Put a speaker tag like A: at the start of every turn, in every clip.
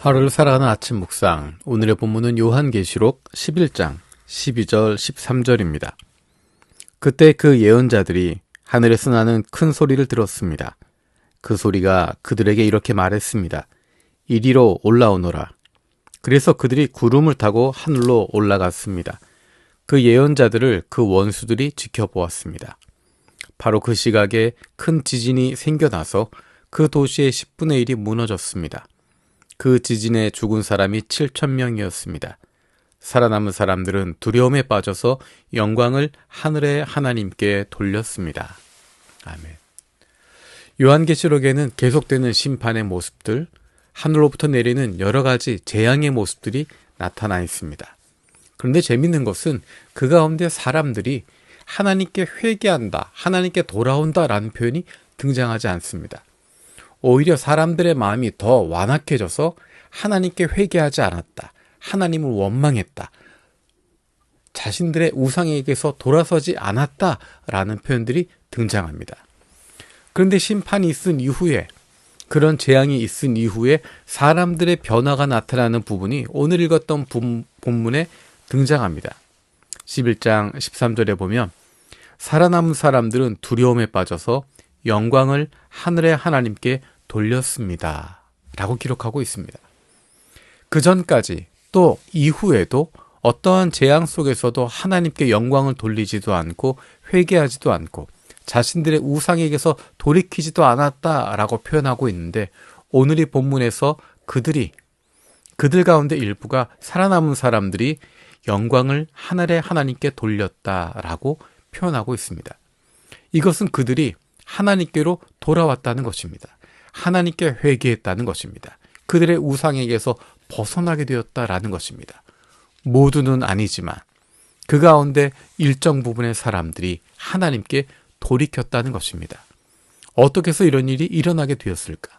A: 하루를 살아가는 아침 묵상. 오늘의 본문은 요한계시록 11장 12절 13절입니다. 그때 그 예언자들이 하늘에서 나는 큰 소리를 들었습니다. 그 소리가 그들에게 이렇게 말했습니다. 이리로 올라오너라. 그래서 그들이 구름을 타고 하늘로 올라갔습니다. 그 예언자들을 그 원수들이 지켜보았습니다. 바로 그 시각에 큰 지진이 생겨나서 그 도시의 10분의 1이 무너졌습니다. 그 지진에 죽은 사람이 7,000명이었습니다. 살아남은 사람들은 두려움에 빠져서 영광을 하늘의 하나님께 돌렸습니다. 아멘. 요한계시록에는 계속되는 심판의 모습들, 하늘로부터 내리는 여러 가지 재앙의 모습들이 나타나 있습니다. 그런데 재밌는 것은 그 가운데 사람들이 하나님께 회개한다, 하나님께 돌아온다라는 표현이 등장하지 않습니다. 오히려 사람들의 마음이 더 완악해져서 하나님께 회개하지 않았다, 하나님을 원망했다, 자신들의 우상에게서 돌아서지 않았다라는 표현들이 등장합니다. 그런데 심판이 있은 이후에, 그런 재앙이 있은 이후에 사람들의 변화가 나타나는 부분이 오늘 읽었던 본문에 등장합니다. 11장 13절에 보면 살아남은 사람들은 두려움에 빠져서 영광을 하늘의 하나님께 돌렸습니다 라고 기록하고 있습니다. 그 전까지 또 이후에도 어떠한 재앙 속에서도 하나님께 영광을 돌리지도 않고 회개하지도 않고 자신들의 우상에게서 돌이키지도 않았다라고 표현하고 있는데, 오늘 이 본문에서 그들 가운데 일부가, 살아남은 사람들이 영광을 하늘의 하나님께 돌렸다라고 표현하고 있습니다. 이것은 그들이 하나님께로 돌아왔다는 것입니다. 하나님께 회개했다는 것입니다. 그들의 우상에게서 벗어나게 되었다라는 것입니다. 모두는 아니지만 그 가운데 일정 부분의 사람들이 하나님께 돌이켰다는 것입니다. 어떻게 해서 이런 일이 일어나게 되었을까?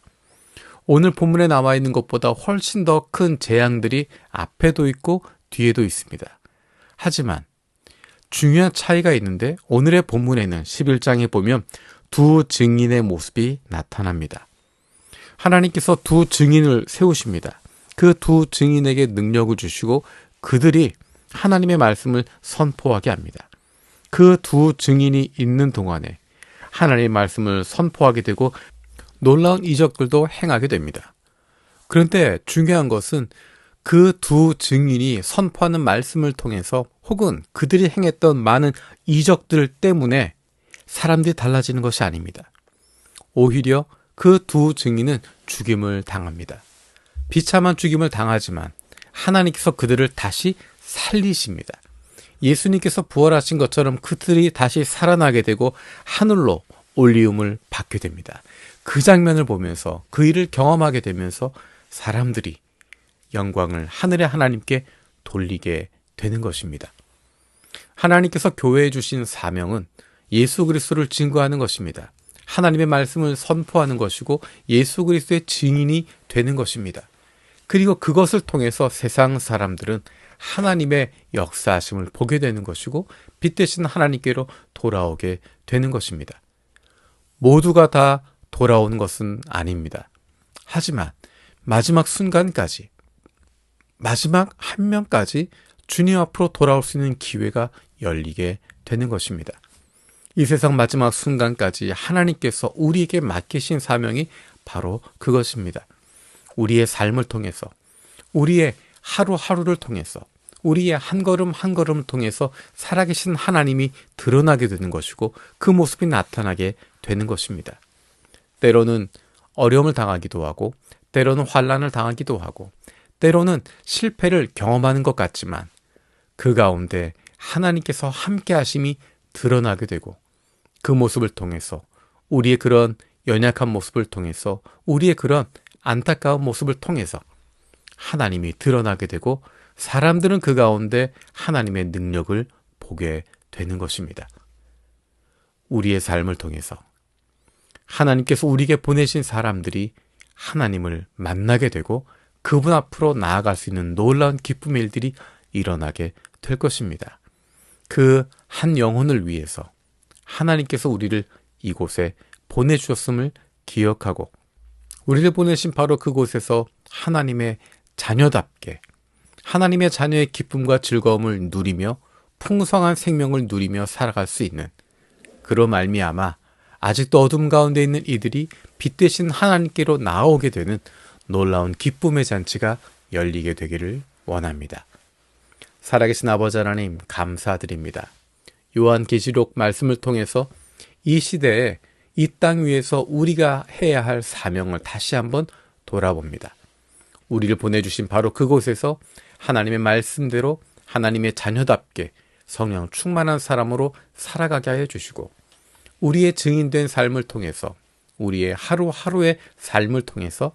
A: 오늘 본문에 나와 있는 것보다 훨씬 더 큰 재앙들이 앞에도 있고 뒤에도 있습니다. 하지만 중요한 차이가 있는데, 오늘의 본문에는 11장에 보면 두 증인의 모습이 나타납니다. 하나님께서 두 증인을 세우십니다. 그 두 증인에게 능력을 주시고 그들이 하나님의 말씀을 선포하게 합니다. 그 두 증인이 있는 동안에 하나님의 말씀을 선포하게 되고 놀라운 이적들도 행하게 됩니다. 그런데 중요한 것은 그 두 증인이 선포하는 말씀을 통해서, 혹은 그들이 행했던 많은 이적들 때문에 사람들이 달라지는 것이 아닙니다. 오히려 그 두 증인은 죽임을 당합니다. 비참한 죽임을 당하지만 하나님께서 그들을 다시 살리십니다. 예수님께서 부활하신 것처럼 그들이 다시 살아나게 되고 하늘로 올리움을 받게 됩니다. 그 장면을 보면서, 그 일을 경험하게 되면서 사람들이 영광을 하늘의 하나님께 돌리게 되는 것입니다. 하나님께서 교회에 주신 사명은 예수 그리스도를 증거하는 것입니다. 하나님의 말씀을 선포하는 것이고 예수 그리스도의 증인이 되는 것입니다. 그리고 그것을 통해서 세상 사람들은 하나님의 역사하심을 보게 되는 것이고 빛 대신 하나님께로 돌아오게 되는 것입니다. 모두가 다 돌아오는 것은 아닙니다. 하지만 마지막 순간까지, 마지막 한 명까지 주님 앞으로 돌아올 수 있는 기회가 열리게 되는 것입니다. 이 세상 마지막 순간까지 하나님께서 우리에게 맡기신 사명이 바로 그것입니다. 우리의 삶을 통해서, 우리의 하루하루를 통해서, 우리의 한 걸음 한 걸음을 통해서 살아계신 하나님이 드러나게 되는 것이고 그 모습이 나타나게 되는 것입니다. 때로는 어려움을 당하기도 하고, 때로는 환난을 당하기도 하고, 때로는 실패를 경험하는 것 같지만 그 가운데 하나님께서 함께 하심이 드러나게 되고, 그 모습을 통해서, 우리의 그런 연약한 모습을 통해서, 우리의 그런 안타까운 모습을 통해서 하나님이 드러나게 되고 사람들은 그 가운데 하나님의 능력을 보게 되는 것입니다. 우리의 삶을 통해서 하나님께서 우리에게 보내신 사람들이 하나님을 만나게 되고 그분 앞으로 나아갈 수 있는 놀라운 기쁨의 일들이 일어나게 될 것입니다. 그 한 영혼을 위해서 하나님께서 우리를 이곳에 보내주셨음을 기억하고, 우리를 보내신 바로 그곳에서 하나님의 자녀답게 하나님의 자녀의 기쁨과 즐거움을 누리며 풍성한 생명을 누리며 살아갈 수 있는, 그로 말미암아 아직도 어둠 가운데 있는 이들이 빛 대신 하나님께로 나아오게 되는 놀라운 기쁨의 잔치가 열리게 되기를 원합니다. 살아계신 아버지 하나님, 감사드립니다. 요한계시록 말씀을 통해서 이 시대에 이 땅 위에서 우리가 해야 할 사명을 다시 한번 돌아봅니다. 우리를 보내주신 바로 그곳에서 하나님의 말씀대로 하나님의 자녀답게 성령 충만한 사람으로 살아가게 하여 주시고, 우리의 증인된 삶을 통해서, 우리의 하루하루의 삶을 통해서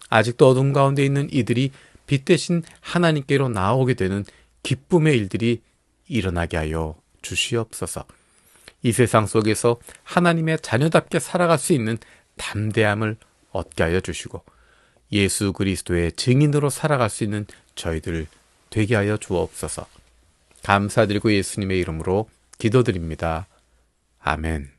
A: 아직도 어둠 가운데 있는 이들이 빛 대신 하나님께로 나오게 되는 기쁨의 일들이 일어나게 하여 주시옵소서. 이 세상 속에서 하나님의 자녀답게 살아갈 수 있는 담대함을 얻게 하여 주시고, 예수 그리스도의 증인으로 살아갈 수 있는 저희들 되게 하여 주옵소서. 감사드리고 예수님의 이름으로 기도드립니다. 아멘.